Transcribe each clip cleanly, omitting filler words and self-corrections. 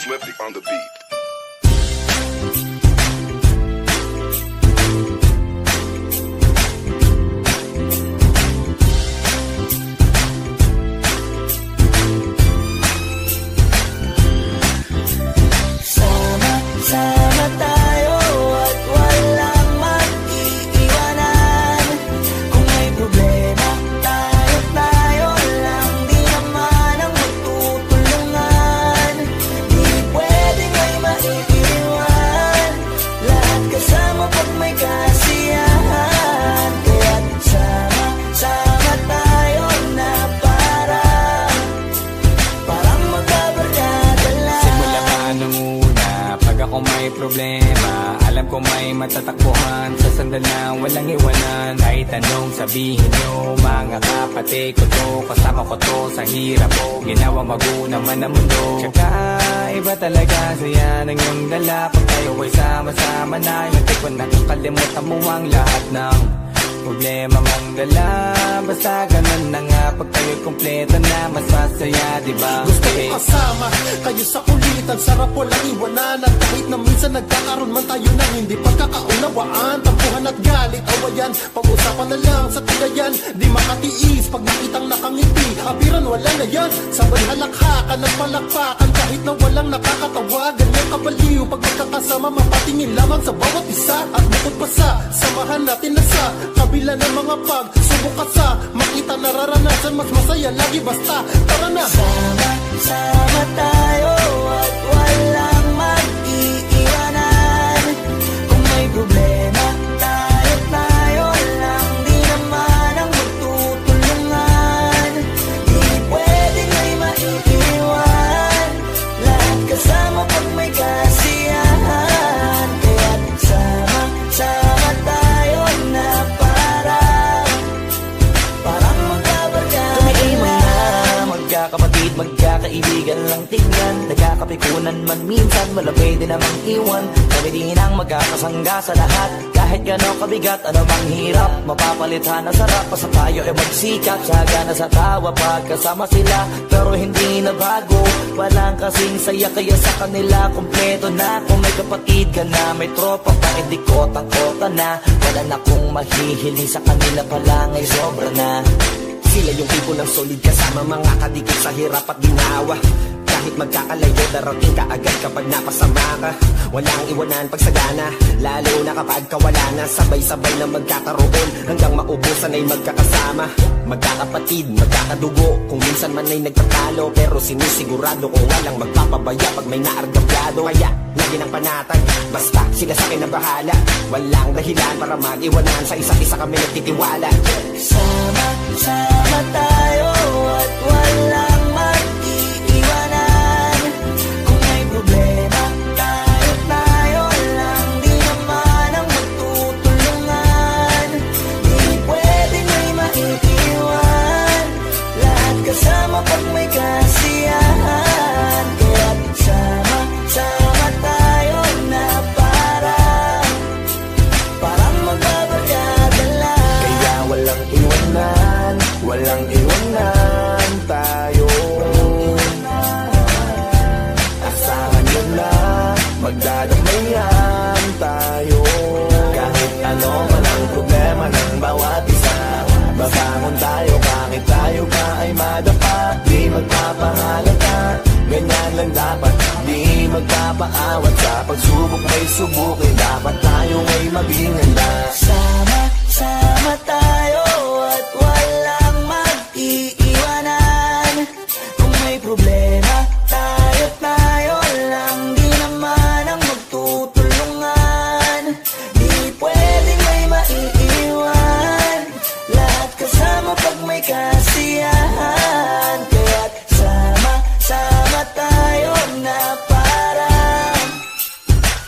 Slippy on the beat. Sama tayo at walang mag-iiwanan. Kung may problema, tayo lang. Di naman ang magtutulungan. Di pwedeng may maiiwan. Lahat kasama pag may kasiyahan. Kaya't sama tayo na parang magkabarkada lang. Simula pa nung una, pag ako may problema, alam ko may matatakbuhan. Sa sandal na walang iwanan, kahit anong sabihin nyo, mga kapatid ko to, kasama ko to sa hirap ko, ginawa mago naman ang mundo. Tsaka iba talaga saya ng iyong dala, pag tayo ay sama-sama na, hindi ko nakakalimutan mo ang lahat ng problema mong dala. Basta ganun na nga, pag tayo'y kumpleto na, mas masaya, diba? Gusto ko kasama kayo sa kulitan, sarap walang iwanan. At kahit na minsan nagkakaroon man tayo ng hindi pagkakaunawaan, tampuhan at galit, awayan, pag-usapan na lang sa tagayan. Di makatiis pag nakitang nakangiti, abiran wala na yan. Sabay halakhakan at palakpakan, kahit na walang nakakatawa. Ganyan kabaliw pag magkakasama, mapatingin lamang sa bawat isa. At bukod pa sa samahan natin na sa kabila ng mga pagsubok at sa makita nararanasan, mas masaya lagi basta tara na. Sama tayo at walang mag-iiwanan. Kung may problema, tayo lang. Di naman ang magtutulungan. Di pwedeng may maiiwan. Lahat kasama pag may kasiyahan. Kaya't sama tayo na parang magkabarkada. Magkakapatid, magkakaibigan lang tingnan. Nagkakapikunan man minsan, malapit din namang iwan. Kami din ang magkakasangga sa lahat. Kahit gano'ng kabigat, ano bang hirap, mapapalitan na sarap. Basta tayo ay magsikap, sagana sa tawa pagkasama sila. Pero hindi na bago, walang kasing saya. Kaya sa kanila, kumpleto na. Kung may kapatid ka na, may tropa pa, hindi kotang-kota na. Wala na kong mahihiling sa kanila pa lang ay sobra na. Sila yung tipo ng solid kasama, mga kadikit sa hirap at ginawa. Kahit magkakalayo, darating ka agad kapag napasama ka. Walang iwanan pag sagana, lalo na kapag kawala na. Sabay-sabay na magkakaroon, hanggang maubusan ay magkakasama. Magkakapatid, magkakadugo, kung minsan man ay nagtatalo, pero sinisigurado ko walang magpapabaya pag may naargabyado. Kaya lagi ng panatag, basta sila sa akin na bahala. Walang dahilan para mag-iwanan, sa isa't isa kami nagtitiwala. Sama tayo at walang mag-iiwanan. Kung may problema, tayo lang. Di naman ang magtutulungan. Di pwedeng may maiiwan. Lahat kasama pag may kasiyahan. Kaya't sama tayo na parang magbabarkada lang. Kaya walang iwanan, walang iwanan tayo. Asahan nyo na, magdadamayan tayo. Kahit ano man ang problema ng bawat isa, babangon tayo kahit tayo pa ay madapa. Di magpapahalata, ganyan lang dapat. Di magpapaawat, sa pagsubok may subukin. Dapat tayo ay maging handa. Sama tayo at walang mag-iiwanan. Kung may problema, tayo lang. Di naman ang magtutulungan. Di pwedeng may maiiwan. Lahat kasama pag may kasiyahan. Kaya't sama tayo na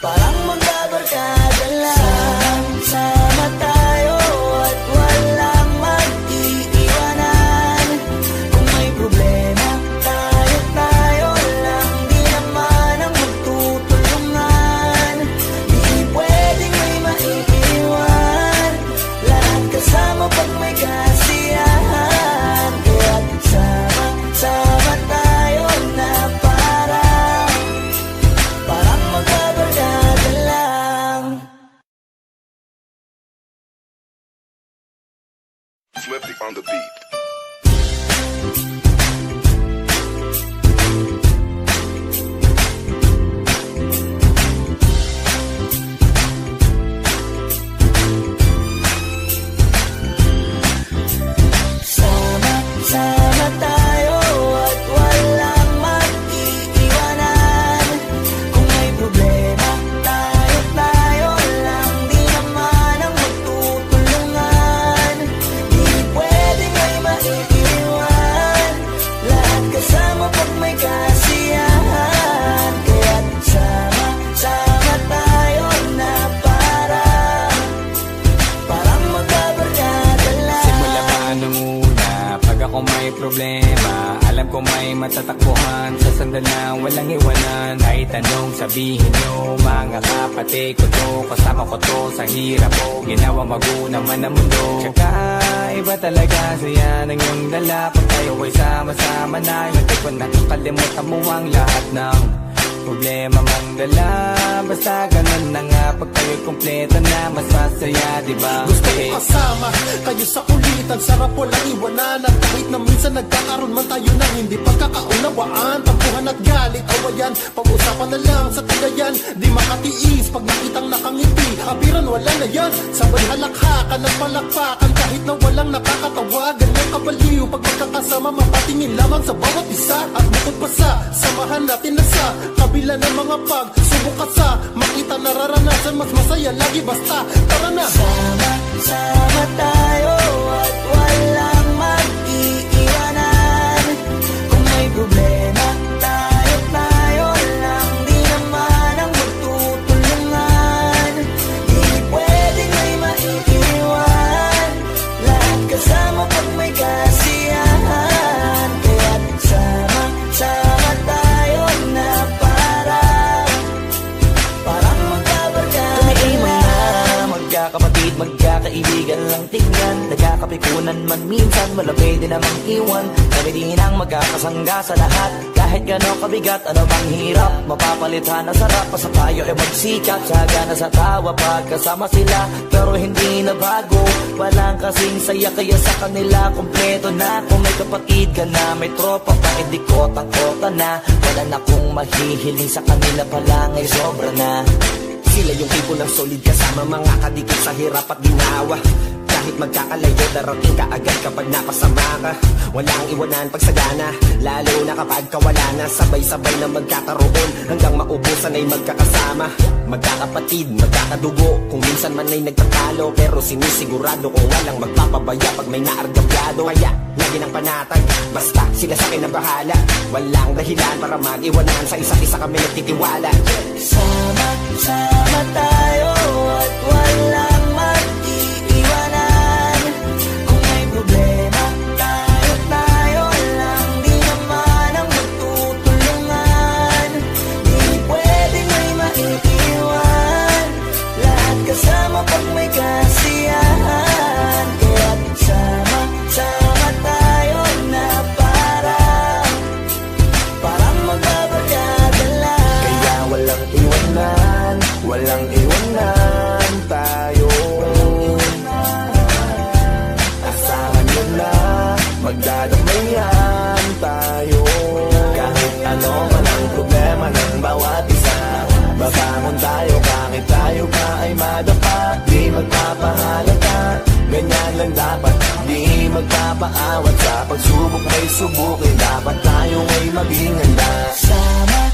parang magbabarkada lang. Sama tayo on the beat. Sama tayo at walang mag-iiwanan. Kung may problema, tayo lang, di naman ang magtutulungan. Di pwedeng may maiiwan, lahat kasama pag may kasiyahan. Kaya't sama tayo na parang magkabarkada lang. Simula pa nung una, pag ako may problema, alam ko may matatakbuhan. Sa sandal na walang iwanan, kahit anong sabihin nyo, mga kapatid ko to, kasama ko to sa hirap ko, ginawa magunaman ng mundo. Tsaka iba talaga saya ng iyong dala, pag tayo ay sama-sama na, hindi ko nakakalimutan mo ang lahat ng problema mang dala. Basta ganun na nga, pag tayo'y kumpleto na, mas masaya, diba? Gusto ko kasama kayo sa kulitan, sarap walang iwanan. At kahit na minsan nagkakaroon man tayo ng hindi pagkakaunawaan, tampuhan at galit, awayan, pag-usapan na lang sa tagayan. Di makatiis pag nakitang nakangiti, apiran wala na yan. Sabay halakhakan at palakpakan, kahit na walang nakakatawa. Ganyan kabaliw pag magkakasama, mapatingin lamang sa bawat isa. At bukod pa sa samahan natin na sa kabila ng mga pagsubok at sa makita nararanasan, mas masaya lagi basta tara na. Sama tayo at walang mag-iiwanan. Kung may problema, tayo lang, di naman ang magtutulungan. Di pwedeng may maiiwan, lahat kasama pag may kasiyahan. Kaya't sama tayo na parang magkabarkada lang. Magkakapatid, magkakaibigan lang tingnan, nagkakapikunan man minsan, malapit din namang iwan. Kami din ang magkakasangga sa lahat, kahit gano'ng kabigat, ano bang hirap, mapapalitan na sarap, basta tayo ay magsikat. Tsaga na sa tawa pagkasama sila, pero hindi na bago, walang kasing saya, kaya sa kanila kompleto na. Kung may kapatid ka na, may tropa pa, hindi kotang-kota na. Wala na kung mahihiling sa kanila pa lang ay sobra na. Sila yung tipo ng solid kasama, mga kadikit sa hirap at ginawa. Kahit magkakalayo, darating ka agad kapag napasama ka. Walang iwanan pag sagana, lalo na kapag kawala na. Sabay-sabay na magkakaroon, hanggang maubusan ay magkakasama. Magkakapatid, magkakadugo, kung minsan man ay nagtatalo, pero sinisigurado kung walang magpapabaya pag may naargabyado. Kaya lagi ng panatag, basta sila sa akin na bahala. Walang dahilan para mag-iwanan, sa isa't isa kami nagtitiwala. Sama tayo at walang mag-iiwanan. Kung may problema, tayo lang, di naman ang magtutulungan. Di pwedeng may maiiwan, lahat kasama pag may kasiyahan. Kaya't sama tayo na parang magbabarkada lang. Kaya walang iwanan, walang iwanan tayo. Asahan nyo na, magdadamayan tayo. Kahit ano man ang problema ng bawat isa, babangon tayo kahit tayo pa ay madapa. Di magpapahalata, ganyan lang dapat. Di magpapaawat sa pagsubok may subukin, dapat tayo ay maging handa. Sama